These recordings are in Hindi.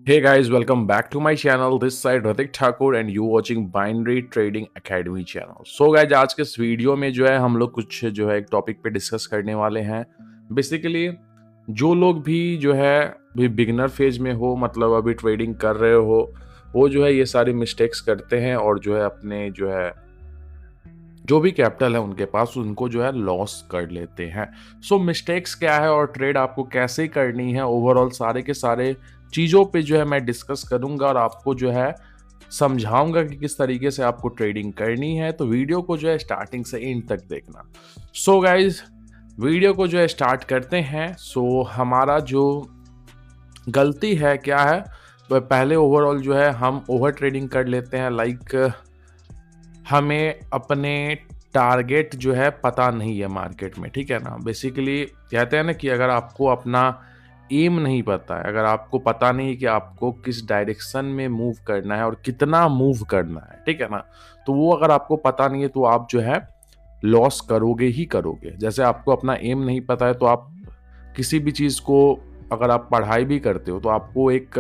Hey guys, welcome back to my channel. This side Ratik Thakur and you watching Binary Trading Academy channel. So guys, आज के इस वीडियो में जो है हम लोग कुछ जो है एक टॉपिक पे डिस्कस करने वाले हैं. बेसिकली जो लोग भी जो है भी बिगिनर फेज में हो, मतलब अभी ट्रेडिंग कर रहे हो, वो जो है ये सारी मिस्टेक्स करते हैं और जो है अपने जो है जो भी कैपिटल है उनके पास उनको जो है लॉस कर लेते हैं. सो मिस्टेक्स क्या है और ट्रेड आपको कैसे करनी है, ओवरऑल सारे के सारे चीज़ों पे जो है मैं डिस्कस करूंगा और आपको जो है समझाऊंगा कि किस तरीके से आपको ट्रेडिंग करनी है. तो वीडियो को जो है स्टार्टिंग से एंड तक देखना. सो गाइज, वीडियो को जो है स्टार्ट करते हैं. सो हमारा जो गलती है क्या है, तो पहले ओवरऑल जो है हम ओवर ट्रेडिंग कर लेते हैं. लाइक हमें अपने टारगेट जो है पता नहीं है मार्केट में, ठीक है ना. बेसिकली कहते हैं ना कि अगर आपको अपना एम नहीं पता है, अगर आपको पता नहीं है कि आपको किस डायरेक्शन में मूव करना है और कितना मूव करना है, ठीक है ना, तो वो अगर आपको पता नहीं है तो आप जो है लॉस करोगे ही करोगे. जैसे आपको अपना एम नहीं पता है तो आप किसी भी चीज़ को, अगर आप पढ़ाई भी करते हो तो आपको एक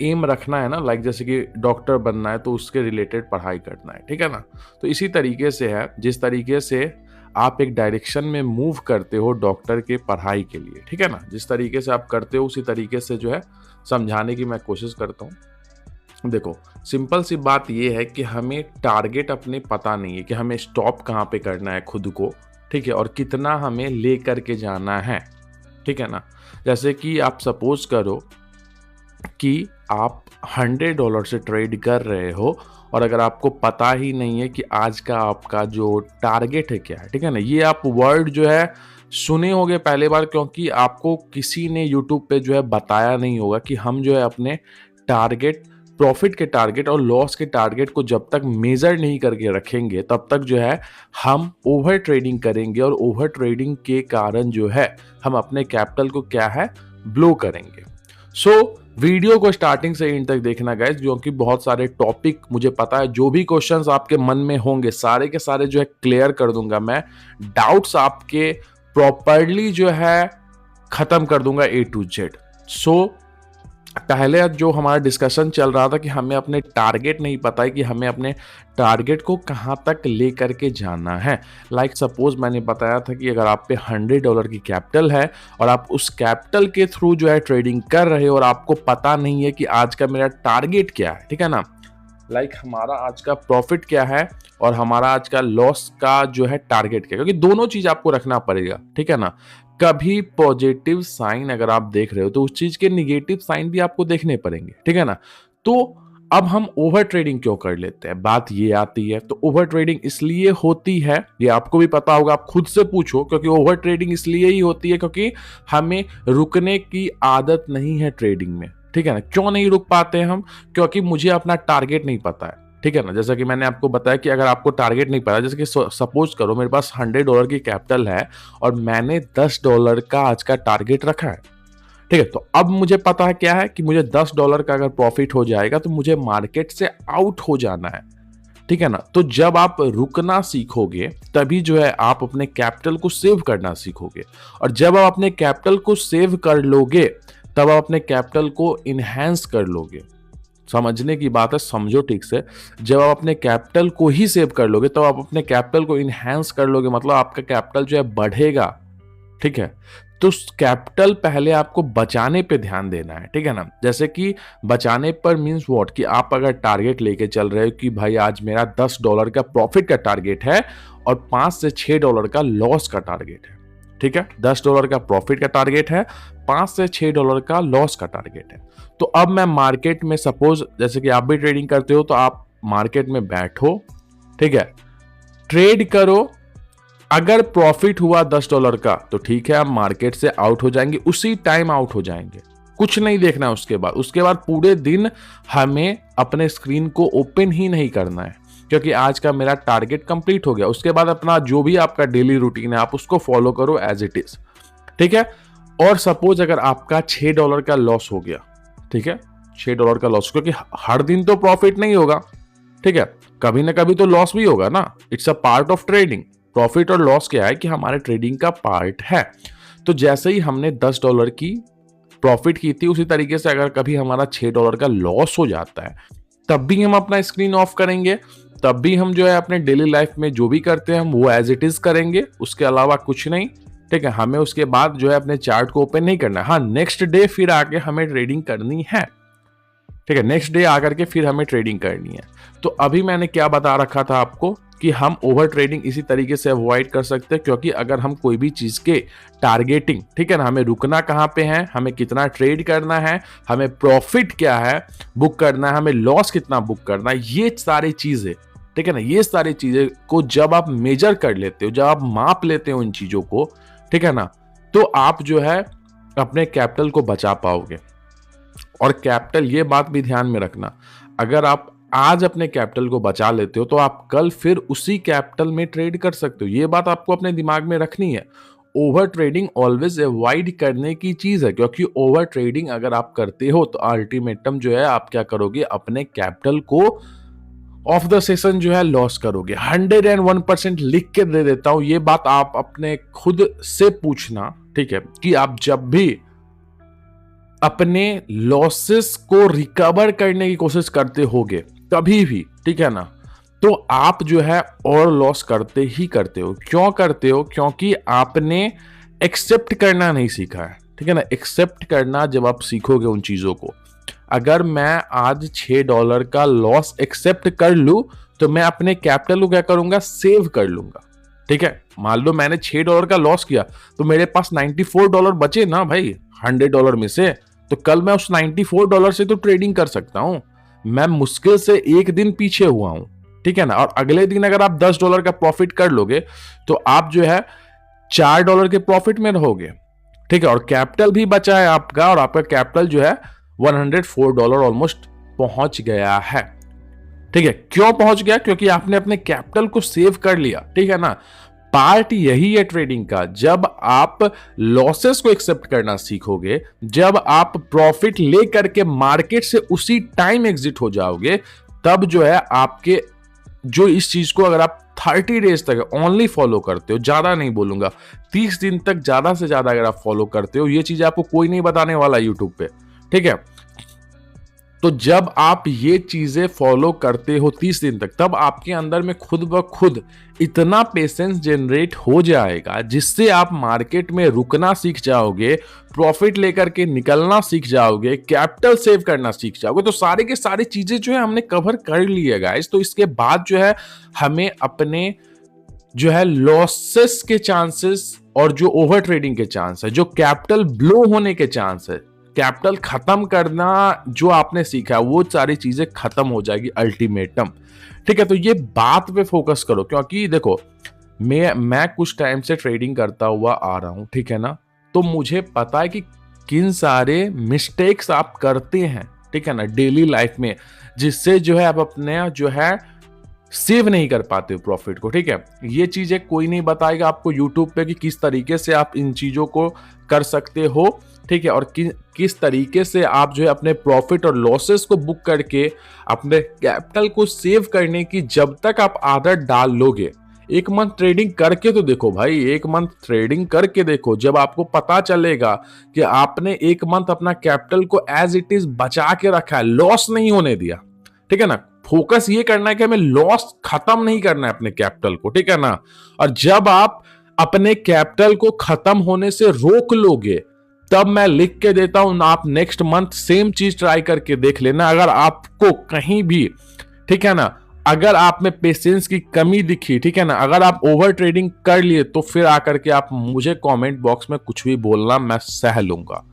एम रखना है ना. लाइक जैसे कि डॉक्टर बनना है तो उसके रिलेटेड पढ़ाई करना है, ठीक है ना. तो इसी तरीके से है, जिस तरीके से आप एक डायरेक्शन में मूव करते हो डॉक्टर के पढ़ाई के लिए, ठीक है ना, जिस तरीके से आप करते हो उसी तरीके से जो है समझाने की मैं कोशिश करता हूँ. देखो, सिंपल सी बात ये है कि हमें टारगेट अपने पता नहीं है कि हमें स्टॉप कहाँ पे करना है खुद को, ठीक है, और कितना हमें ले करके जाना है, ठीक है ना. जैसे कि आप सपोज करो कि आप $100 से ट्रेड कर रहे हो और अगर आपको पता ही नहीं है कि आज का आपका जो टारगेट है क्या है, ठीक है ना. ये आप वर्ड जो है सुने होंगे पहले बार, क्योंकि आपको किसी ने यूट्यूब पे जो है बताया नहीं होगा कि हम जो है अपने टारगेट, प्रॉफिट के टारगेट और लॉस के टारगेट को जब तक मेजर नहीं करके रखेंगे तब तक जो है हम ओवर ट्रेडिंग करेंगे और ओवर ट्रेडिंग के कारण जो है हम अपने कैपिटल को क्या है ब्लो करेंगे. सो वीडियो को स्टार्टिंग से एंड तक देखना गाइज, क्योंकि बहुत सारे टॉपिक मुझे पता है, जो भी क्वेश्चंस आपके मन में होंगे सारे के सारे जो है क्लियर कर दूंगा मैं. डाउट्स आपके प्रॉपरली जो है खत्म कर दूंगा A to Z. सो पहले जो हमारा डिस्कशन चल रहा था कि हमें अपने टारगेट नहीं पता है कि हमें अपने टारगेट को कहाँ तक ले करके जाना है. लाइक सपोज मैंने बताया था कि अगर आप पे $100 की कैपिटल है और आप उस कैपिटल के थ्रू जो है ट्रेडिंग कर रहे हो और आपको पता नहीं है कि आज का मेरा टारगेट क्या है, ठीक है ना. लाइक हमारा आज का प्रॉफिट क्या है और हमारा आज का लॉस का जो है टारगेट क्या है, क्योंकि दोनों चीज आपको रखना पड़ेगा, ठीक है ना. कभी पॉजिटिव साइन अगर आप देख रहे हो तो उस चीज के निगेटिव साइन भी आपको देखने पड़ेंगे, ठीक है ना. तो अब हम ओवर ट्रेडिंग क्यों कर लेते हैं, बात ये आती है. तो ओवर ट्रेडिंग इसलिए होती है, ये आपको भी पता होगा, आप खुद से पूछो, क्योंकि ओवर ट्रेडिंग इसलिए ही होती है क्योंकि हमें रुकने की आदत नहीं है ट्रेडिंग में, ठीक है ना. क्यों नहीं रुक पाते हम, क्योंकि मुझे अपना टारगेट नहीं पता है, ठीक है ना. जैसा कि मैंने आपको बताया कि अगर आपको टारगेट नहीं पता, जैसे कि सपोज करो मेरे पास $100 की कैपिटल है और मैंने $10 का आज का टारगेट रखा है, ठीक है. तो अब मुझे पता है क्या है कि मुझे $10 का अगर प्रॉफिट हो जाएगा तो मुझे मार्केट से आउट हो जाना है, ठीक है ना. तो जब आप रुकना सीखोगे तभी जो है आप अपने कैपिटल को सेव करना सीखोगे, और जब आप अपने कैपिटल को सेव कर लोगे तब आप अपने कैपिटल को इनहेंस कर लोगे. समझने की बात है, समझो ठीक से. जब आप अपने कैपिटल को ही सेव कर लोगे तब आप अपने कैपिटल को इनहेंस कर लोगे, मतलब आपका कैपिटल जो है बढ़ेगा, ठीक है. तो कैपिटल पहले आपको बचाने पे ध्यान देना है, ठीक है ना. जैसे कि बचाने पर मींस व्हाट, कि आप अगर टारगेट लेके चल रहे हो कि भाई आज मेरा $10 का प्रॉफिट का टारगेट है और $5 से $6 का लॉस का टारगेट है, ठीक है. $10 का प्रॉफिट का टारगेट है, $5 से $6 का लॉस का टारगेट है. तो अब मैं मार्केट में, सपोज जैसे कि आप भी ट्रेडिंग करते हो, तो आप मार्केट में बैठो, ठीक है, ट्रेड करो. अगर प्रॉफिट हुआ $10 का तो ठीक है, आप मार्केट से आउट हो जाएंगे, उसी टाइम आउट हो जाएंगे, कुछ नहीं देखना. उसके बाद पूरे दिन हमें अपने स्क्रीन को ओपन ही नहीं करना है, क्योंकि आज का मेरा टारगेट कंप्लीट हो गया. उसके बाद अपना जो भी आपका डेली रूटीन है आप उसको फॉलो करो एज इट इज, ठीक है. और सपोज अगर आपका $6 का लॉस हो गया, ठीक है, $6 का लॉस, क्योंकि हर दिन तो प्रॉफिट नहीं होगा, ठीक है, कभी ना कभी तो लॉस भी होगा ना. It's a part of trading. Profit और लॉस क्या है कि हमारे ट्रेडिंग का पार्ट है. तो जैसे ही हमने $10 की प्रॉफिट की थी, उसी तरीके से अगर कभी हमारा $6 का लॉस हो जाता है तब भी हम अपना स्क्रीन ऑफ करेंगे, तब भी हम जो है अपने डेली लाइफ में जो भी करते हैं हम वो एज इट इज करेंगे, उसके अलावा कुछ नहीं। ठीक है, हमें उसके बाद जो है अपने चार्ट को ओपन नहीं करना है। हाँ, नेक्स्ट डे फिर आके हमें ट्रेडिंग करनी है। ठीक है, नेक्स्ट डे आकर के फिर हमें ट्रेडिंग करनी है। तो अभी मैंने क्या बता रखा था आपको कि हम ओवर ट्रेडिंग इसी तरीके से अवॉइड कर सकते हैं, क्योंकि अगर हम कोई भी चीज के टारगेटिंग, ठीक है ना, हमें रुकना कहाँ पे है, हमें कितना ट्रेड करना है, हमें प्रॉफिट क्या है बुक करना है, हमें लॉस कितना बुक करना है, ये सारी चीजें, ठीक है ना, ये सारी चीजें को जब आप मेजर कर लेते हो, जब आप माप लेते हो इन चीजों को, ठीक है ना, तो आप जो है अपने कैपिटल को बचा पाओगे। और कैपिटल, ये बात भी ध्यान में रखना, अगर आप आज अपने कैपिटल को बचा लेते हो तो आप कल फिर उसी कैपिटल में ट्रेड कर सकते हो। ये बात आपको अपने दिमाग में रखनी है। ओवर ट्रेडिंग ऑलवेज अवॉइड करने की चीज है, क्योंकि ओवर ट्रेडिंग अगर आप करते हो तो अल्टीमेटम जो है आप क्या करोगे, अपने कैपिटल को ऑफ द सेशन जो है लॉस करोगे। 101% लिख के दे देता हूं, ये बात आप अपने खुद से पूछना, ठीक है, कि आप जब भी अपने लॉसेस को रिकवर करने की कोशिश करते होगे कभी भी, ठीक है ना, तो आप जो है और लॉस करते ही करते हो। क्यों करते हो? क्योंकि आपने एक्सेप्ट करना नहीं सीखा है। ठीक है ना, एक्सेप्ट करना जब आप सीखोगे उन चीजों को, अगर मैं आज $6 का लॉस एक्सेप्ट कर लूं तो मैं अपने कैपिटल को क्या करूंगा, सेव कर लूंगा। ठीक है, मान लो मैंने $6 का लॉस किया तो मेरे पास $94 बचे ना भाई $100 में से, तो कल मैं उस $94 से तो ट्रेडिंग कर सकता हूं। मैं मुश्किल से एक दिन पीछे हुआ हूं, ठीक है ना, और अगले दिन अगर आप $10 का प्रॉफिट कर लोगे तो आप जो है $4 के प्रॉफिट में रहोगे। ठीक है, और कैपिटल भी बचा है आपका, और आपका कैपिटल जो है $104 ऑलमोस्ट पहुंच गया है। ठीक है, क्यों पहुंच गया? क्योंकि आपने अपने कैपिटल को सेव कर लिया। ठीक है ना, पार्ट यही है ट्रेडिंग का। जब आप लॉसेस को एक्सेप्ट करना सीखोगे, जब आप प्रॉफिट लेकर के मार्केट से उसी टाइम एग्जिट हो जाओगे, तब जो है आपके जो इस चीज को अगर आप 30 डेज तक ओनली फॉलो करते हो, ज्यादा नहीं बोलूंगा, 30 दिन तक ज्यादा से ज्यादा अगर आप फॉलो करते हो, ये चीज आपको कोई नहीं बताने वाला यूट्यूब पे। ठीक है, तो जब आप ये चीजें फॉलो करते हो 30 दिन तक, तब आपके अंदर में खुद ब खुद इतना पेशेंस जनरेट हो जाएगा जिससे आप मार्केट में रुकना सीख जाओगे, प्रॉफिट लेकर के निकलना सीख जाओगे, कैपिटल सेव करना सीख जाओगे। तो सारे के सारी चीजें जो है हमने कवर कर ली है गाइस। तो इसके बाद जो है हमें अपने जो है लॉसेस के चांसेस और जो ओवर ट्रेडिंग के चांस है, जो कैपिटल ब्लो होने के चांस है, कैपिटल खत्म करना जो आपने सीखा वो सारी चीजें खत्म हो जाएगी अल्टीमेटम। ठीक है, तो ये बात पे फोकस करो, क्योंकि देखो मैं कुछ टाइम से ट्रेडिंग करता हुआ आ रहा हूं, ठीक है ना, तो मुझे पता है कि किन सारे मिस्टेक्स आप करते हैं, ठीक है ना, डेली लाइफ में, जिससे जो है आप अपने जो है सेव नहीं कर पाते हो प्रॉफिट को। ठीक है, ये चीजें कोई नहीं बताएगा आपको यूट्यूब पे कि किस तरीके से आप इन चीजों को कर सकते हो। ठीक है, और किस तरीके से आप जो है अपने प्रॉफिट और लॉसेस को बुक करके अपने कैपिटल को सेव करने की जब तक आप आदत डाल लोगे, एक मंथ ट्रेडिंग करके तो देखो भाई, एक मंथ ट्रेडिंग करके देखो, जब आपको पता चलेगा कि आपने एक मंथ अपना कैपिटल को एज इट इज बचा के रखा है, लॉस नहीं होने दिया। ठीक है ना, फोकस ये करना है कि हमें लॉस खत्म नहीं करना है अपने कैपिटल को। ठीक है ना, और जब आप अपने कैपिटल को खत्म होने से रोक लोगे, तब मैं लिख के देता हूं, आप नेक्स्ट मंथ सेम चीज ट्राई करके देख लेना। अगर आपको कहीं भी, ठीक है ना, अगर आप में पेशेंस की कमी दिखी, ठीक है ना, अगर आप ओवर ट्रेडिंग कर लिए, तो फिर आकर के आप मुझे कमेंट बॉक्स में कुछ भी बोलना, मैं सह लूंगा।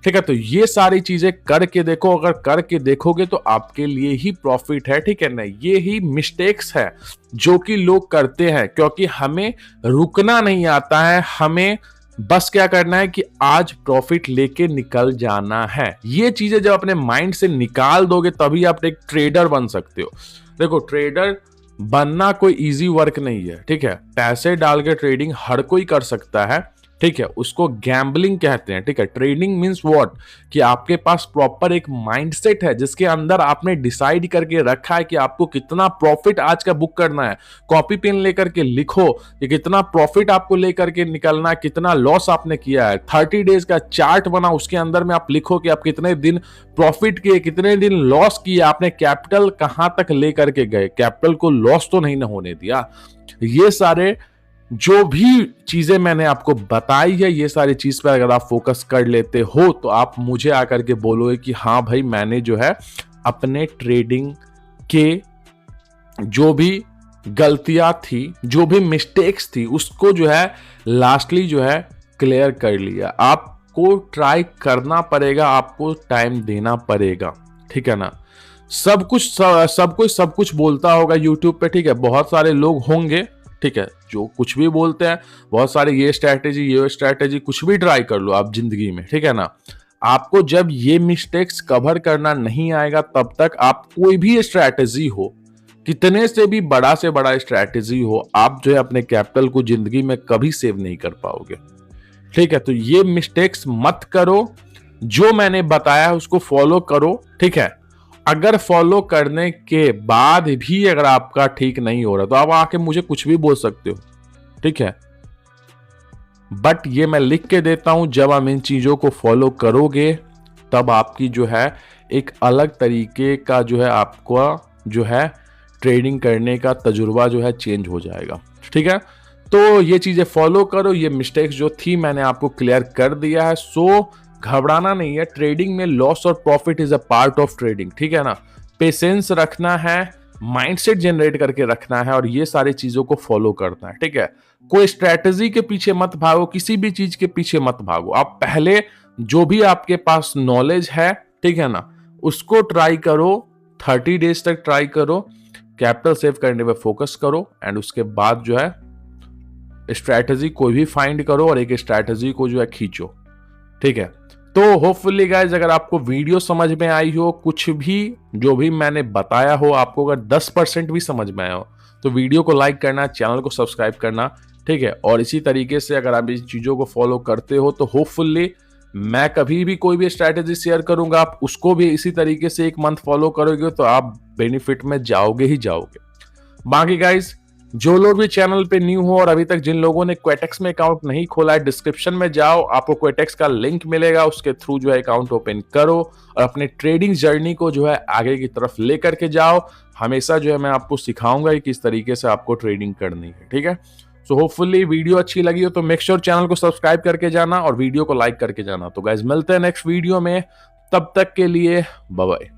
ठीक है, तो ये सारी चीजें करके देखो, अगर करके देखोगे तो आपके लिए ही प्रॉफिट है। ठीक है ना, ये ही मिस्टेक्स है जो कि लोग करते हैं, क्योंकि हमें रुकना नहीं आता है, हमें बस क्या करना है कि आज प्रॉफिट लेके निकल जाना है। ये चीजें जब अपने माइंड से निकाल दोगे तभी आप एक ट्रेडर बन सकते हो। देखो, ट्रेडर बनना कोई इजी वर्क नहीं है। ठीक है, पैसे डाल के ट्रेडिंग हर कोई कर सकता है, ठीक है, उसको गैम्बलिंग कहते हैं। ठीक है, ट्रेडिंग मीन्स व्हाट, कि आपके पास प्रॉपर एक माइंडसेट है जिसके अंदर आपने डिसाइड करके रखा है कि आपको कितना प्रॉफिट आज का बुक करना है। कॉपी पेन लेकर के लिखो कि कितना प्रॉफिट आपको लेकर के निकलना है, कितना लॉस आपने किया है। 30 डेज का चार्ट बना, उसके अंदर में आप लिखो कि आप कितने दिन प्रॉफिट किए, कितने दिन लॉस किए, आपने कैपिटल कहां तक लेकर के गए, कैपिटल को लॉस तो नहीं ना होने दिया। ये सारे जो भी चीजें मैंने आपको बताई है, ये सारी चीज पर अगर आप फोकस कर लेते हो तो आप मुझे आकर के बोलोगे कि हाँ भाई, मैंने जो है अपने ट्रेडिंग के जो भी गलतियां थी, जो भी मिस्टेक्स थी, उसको जो है लास्टली जो है क्लियर कर लिया। आपको ट्राई करना पड़ेगा, आपको टाइम देना पड़ेगा। ठीक है ना। सब कुछ बोलता होगा यूट्यूब पे। ठीक है, बहुत सारे लोग होंगे, ठीक है, जो कुछ भी बोलते हैं, बहुत सारे ये स्ट्रैटेजी कुछ भी ट्राई कर लो आप जिंदगी में। ठीक है ना। आपको जब ये मिस्टेक्स कवर करना नहीं आएगा तब तक आप कोई भी स्ट्रैटेजी हो, कितने से भी बड़ा स्ट्रैटेजी हो, आप जो है अपने कैपिटल को जिंदगी में कभी सेव नहीं कर पाओगे। ठीक है, तो ये मिस्टेक्स मत करो, जो मैंने बताया उसको फॉलो करो। ठीक है, अगर फॉलो करने के बाद भी अगर आपका ठीक नहीं हो रहा तो आप आके मुझे कुछ भी बोल सकते हो। ठीक है, बट ये मैं लिख के देता हूं, जब आप इन चीजों को फॉलो करोगे तब आपकी जो है एक अलग तरीके का जो है आपका जो है ट्रेडिंग करने का तजुर्बा जो है चेंज हो जाएगा। ठीक है, तो ये चीजें फॉलो करो। ये मिस्टेक्स जो थी मैंने आपको क्लियर कर दिया है, सो घबराना नहीं है। ट्रेडिंग में लॉस और profit is a part of trading. ठीक है ना। पेशेंस रखना है, माइंडसेट जनरेट करके रखना है और ये सारी चीजों को फॉलो करना है। ठीक है, कोई स्ट्रैटेजी के पीछे मत भागो, किसी भी चीज के पीछे मत भागो। आप पहले जो भी आपके पास नॉलेज है, ठीक है ना, उसको ट्राई करो, 30 डेज तक ट्राई करो, कैपिटल सेव करने पे फोकस करो एंड उसके बाद जो है स्ट्रैटेजी कोई भी फाइंड करो और एक स्ट्रैटेजी को जो है खींचो। ठीक है, तो होपफुली गाइज अगर आपको वीडियो समझ में आई हो, कुछ भी जो भी मैंने बताया हो आपको अगर 10% भी समझ में आया हो तो वीडियो को लाइक करना, चैनल को सब्सक्राइब करना। ठीक है, और इसी तरीके से अगर आप इन चीजों को फॉलो करते हो तो होपफुली मैं कभी भी कोई भी स्ट्रैटेजी शेयर करूंगा, आप उसको भी इसी तरीके से एक मंथ फॉलो करोगे तो आप बेनिफिट में जाओगे ही जाओगे। बाकी गाइज जो लोग भी चैनल पे न्यू हो और अभी तक जिन लोगों ने क्वेटेक्स में अकाउंट नहीं खोला है, डिस्क्रिप्शन में जाओ, आपको क्वेटेक्स का लिंक मिलेगा, उसके थ्रू जो है अकाउंट ओपन करो और अपने ट्रेडिंग जर्नी को जो है आगे की तरफ लेकर के जाओ। हमेशा जो है मैं आपको सिखाऊंगा कि किस तरीके से आपको ट्रेडिंग करनी है। ठीक है, सो होपफुली वीडियो अच्छी लगी हो तो मेक श्योर चैनल को सब्सक्राइब करके जाना और वीडियो को लाइक करके जाना। तो गाइज मिलते हैं नेक्स्ट वीडियो में, तब तक के लिए बाय बाय।